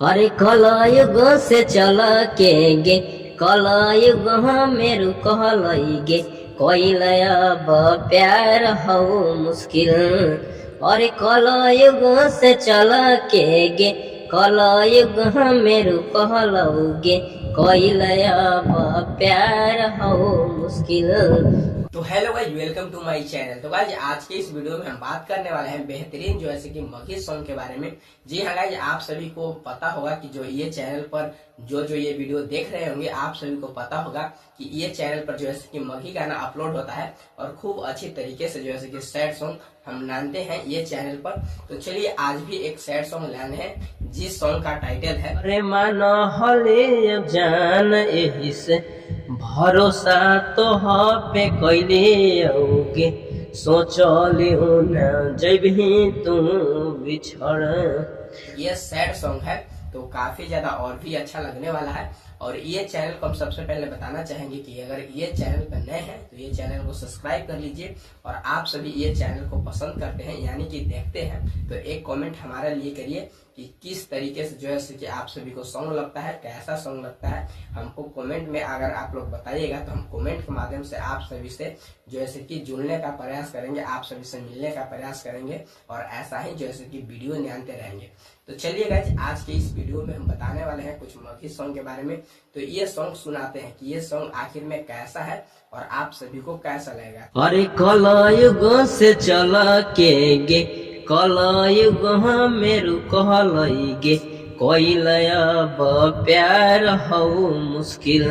अरे कलयुग से चल के गे कलयुग मेरु कहलई गे कोइलय अब प्यार हो मुश्किल। अरे कलयुग से चल के गे कलयुग मेरु कहलऊ गे कोइलय अब प्यार हो मुश्किल। तो hello guys, welcome to my channel. तो गाइज आज के इस वीडियो में हम बात करने वाले हैं बेहतरीन जो है कि मगही सॉन्ग के बारे में। जी हाँ गाइज, आप सभी को पता होगा कि जो ये चैनल पर जो ये वीडियो देख रहे होंगे, आप सभी को पता होगा कि ये चैनल पर जो है कि मगही गाना अपलोड होता है और खूब अच्छी तरीके से जो है कि सैड सॉन्ग हम लाते हैं ये चैनल पर। तो चलिए आज भी एक सैड सॉन्ग लाने हैं जिस सॉन्ग का टाइटल है अरे मानो हले जान एही से भरोसा तो पे कैले औगे सोचले न जबही तू बिछड़। ये सैड सॉन्ग है तो काफी ज्यादा और भी अच्छा लगने वाला है। और ये चैनल को हम सबसे पहले बताना चाहेंगे कि अगर ये चैनल पर नए हैं तो ये चैनल को सब्सक्राइब कर लीजिए। और आप सभी ये चैनल को पसंद करते हैं यानी कि देखते हैं तो एक कमेंट हमारे लिए करिए कि किस तरीके से जो है कि आप सभी को सॉन्ग लगता है, कैसा सॉन्ग लगता है। हमको कमेंट में अगर आप लोग बताइएगा तो हम कमेंट के माध्यम से आप सभी से जो है कि जुड़ने का प्रयास करेंगे, आप सभी से मिलने का प्रयास करेंगे और ऐसा ही जो है कि वीडियो निकालते रहेंगे। तो चलिए गाइज आज के इस वीडियो में हम बताने वाले हैं कुछ मगही सॉन्ग के बारे में। तो ये सॉन्ग सुनाते हैं कि ये सॉन्ग आखिर में कैसा है और आप सभी को कैसा लगेगा। अरे कलयुग से चल के गे कलयुग मेरु कहलई गे कोइलय अब प्यार हो मुश्किल।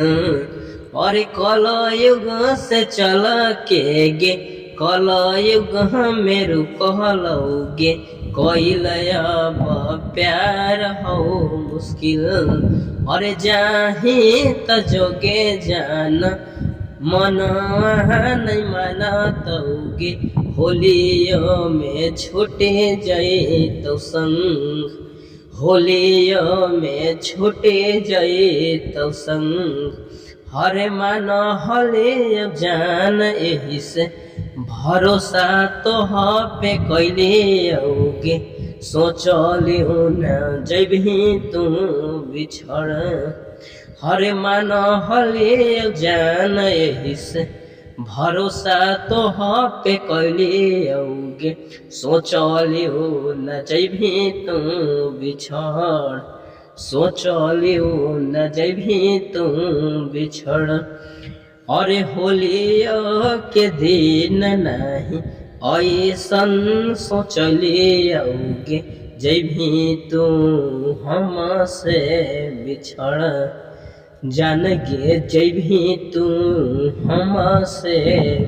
अरे कलयुग से चल के गे कलयुग मेरु कहलऊ गे कोइलय अब प्यार हो मुश्किल। अरे जाही त जोगे जान मन नहीं माना तौगे होलियो में छूटे जाए तो संग, होलियो में छूटे जाए तो संग। हरे मानो हले जान एही से भरोसा तो पे कैले औगे सोचले न जबही तू बिछड़। हरे मानो हले जान एही से भरोसा तो पे कैले औगे सोचले न जबही तू बिछड़, सोचले न जबही तू बिछड़। अरे होलियो के दिन नहीं ऐसन सोचले औगे जबही तू हमसे बिछड़, जान गे जबही तू हमसे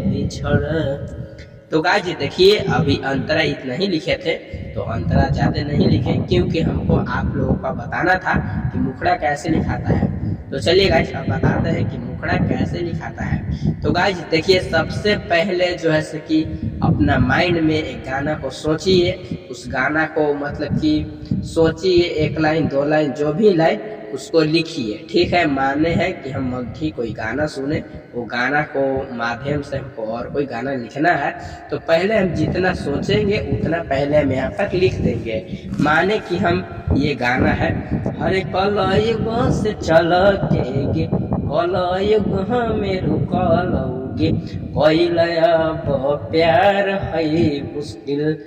बिछड़। तो गाइज देखिए अभी अंतरा इतना ही लिखे थे तो अंतरा ज्यादा नहीं लिखे क्योंकि हमको आप लोगों को बताना था कि मुखड़ा कैसे लिखाता है। तो चलिए गाइज अब बताते हैं कि मुखड़ा कैसे लिखाता है। तो गाइज देखिए सबसे पहले जो है कि अपना माइंड में एक गाना को सोचिए, उस गाना को मतलब कि सोचिए, एक लाइन दो लाइन जो भी लाइन उसको लिखिए। ठीक है, माने है कि हम मगही कोई गाना सुने, वो गाना को माध्यम से हमको और कोई गाना लिखना है तो पहले हम जितना सोचेंगे उतना पहले हम यहाँ पर लिख देंगे। माने कि हम ये गाना है हरे कलयुग से चल के गे कलयुग मेरु कहलऊगे कोइलय अब प्यार है मुश्किल,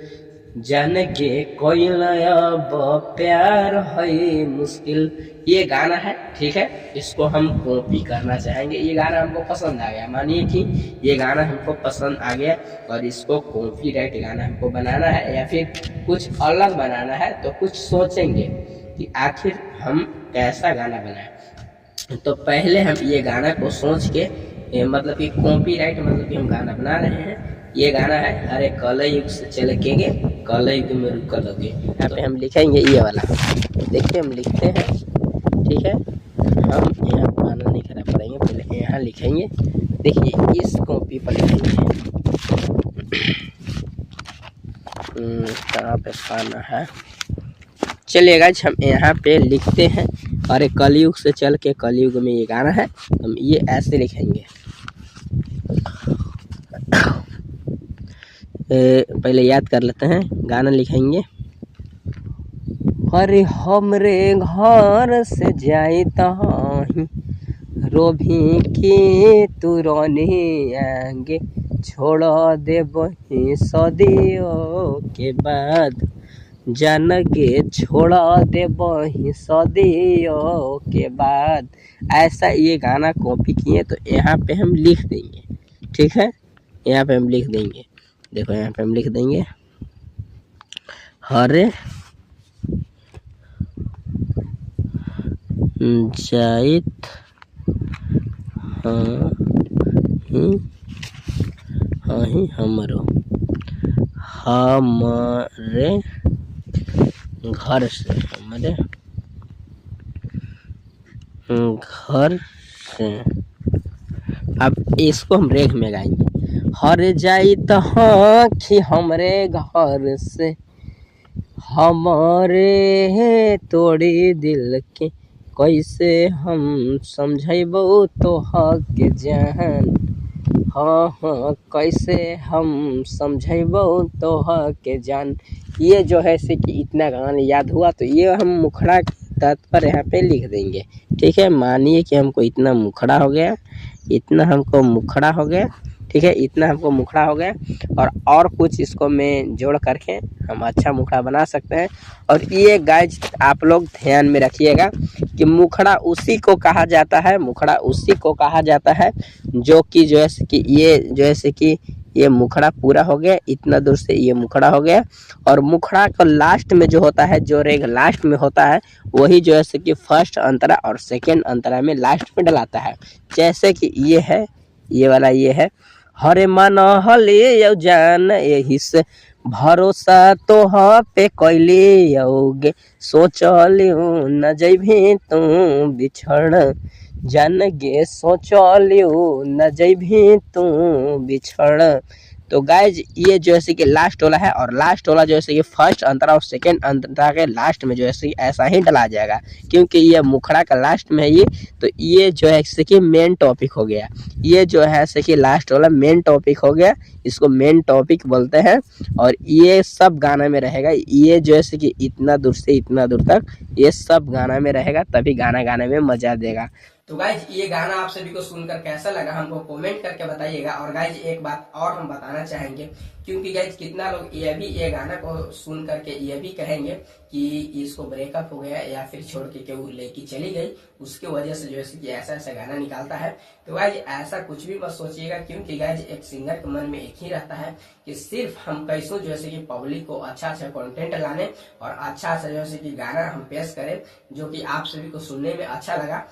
जान गे कोइलय अब प्यार है मुश्किल। ये गाना है, ठीक है, इसको हम कॉपी करना चाहेंगे। ये गाना हमको पसंद आ गया, मानिए कि ये गाना हमको पसंद आ गया और इसको कॉपीराइट गाना हमको बनाना है या फिर कुछ अलग बनाना है तो कुछ सोचेंगे कि आखिर हम कैसा गाना बनाएं। तो पहले हम ये गाना को सोच के मतलब कि कॉपीराइट मतलब कि हम गाना बना रहे हैं। ये गाना है अरे कलयुग से चल के गे कलयुग में रुक लोगे। यहाँ पे हम लिखेंगे ये वाला, देखिए हम लिखते हैं, ठीक है। हम यहाँ पाना नहीं खराब करेंगे, पहले यहाँ लिखेंगे, देखिए इस कॉपी पर लिखेंगे। कहाँ पे पाना है, चलिए गाइस हम यहाँ पे लिखते हैं अरे कलयुग से चल के कलयुग में ये गाना है, हम ये ऐसे लिखेंगे। पहले याद कर लेते हैं, गाना लिखेंगे अरे हमरे घर से जाई तही रोभी की तू रोनी आगे छोड़ दे बही सदियों के बाद जान के छोड़ दे बही सदियों के बाद। ऐसा ये गाना कॉपी किए तो यहाँ पे हम लिख देंगे, ठीक है, यहाँ पे हम लिख देंगे। देखो यहाँ पे हम लिख देंगे हरे जाइत हाँ हमरो हमारे घर से हमारे घर से। अब इसको हम रेख में गाएंगे। हर जाई तो हाँ कि हमरे घर से हमारे तोड़ी दिल के कैसे हम समझेबो तो हक जान। हाँ हाँ कैसे हम समझेबो तो हक जान। ये जो है से कि इतना गाना याद हुआ तो ये हम मुखड़ा के तात्पर्य यहाँ पे लिख देंगे, ठीक है। मानिए कि हमको इतना मुखड़ा हो गया, इतना हमको मुखड़ा हो गया, ठीक है, इतना हमको मुखड़ा हो गया। और कुछ इसको मैं जोड़ करके हम अच्छा मुखड़ा बना सकते हैं। और ये गाइज आप लोग ध्यान में रखिएगा कि मुखड़ा उसी को कहा जाता है, मुखड़ा उसी को कहा जाता है जो कि जो है कि ये जो है कि ये मुखड़ा पूरा हो गया, इतना दूर से ये मुखड़ा हो गया। और मुखड़ा का लास्ट में जो होता है, जो रेग लास्ट में होता है, वही जो है कि फर्स्ट अंतरा और सेकेंड अंतरा में लास्ट में डलाता है। जैसे कि ये है, ये वाला ये है, हरे मन हले जान यही से भरोसा तो हाँ पे कैली योगे सोचलियो न जैभी तू बिछड़ जान गे सोचलियो न जैभी तू बिछड़। तो गाइज ये जो है कि लास्ट वाला है, और लास्ट वाला जो है कि फर्स्ट अंतरा और सेकेंड अंतरा के लास्ट में जो है कि ऐसा ही डला जाएगा, क्योंकि ये मुखड़ा का लास्ट में है ये। तो ये जो है कि मेन टॉपिक हो गया, ये जो है कि लास्ट वाला मेन टॉपिक हो गया, इसको मेन टॉपिक बोलते हैं। और ये सब गाना में रहेगा, ये जो है कि इतना दूर से इतना दूर तक ये सब गाना में रहेगा, तभी गाना गाने में मजा देगा। तो गाइज ये गाना आप सभी को सुनकर कैसा लगा हमको कमेंट करके बताइएगा। और गाइज एक बात और हम बताना चाहेंगे, क्योंकि गाइज कितना लोग ये गाना को सुन करके ये भी कहेंगे कि इसको ब्रेकअप हो गया या फिर छोड़ के केहू लेके चली गई, उसके वजह से जो है कि ऐसा ऐसा गाना निकालता है। तो गाइज ऐसा कुछ भी मत सोचिएगा, क्योंकि गाइज एक सिंगर के मन में एक ही रहता है कि सिर्फ हम कैसो जो है कि पब्लिक को अच्छा अच्छा कंटेंट लाने और अच्छा अच्छा जो है कि गाना हम पेश करें जो कि आप सभी को सुनने में अच्छा लगा।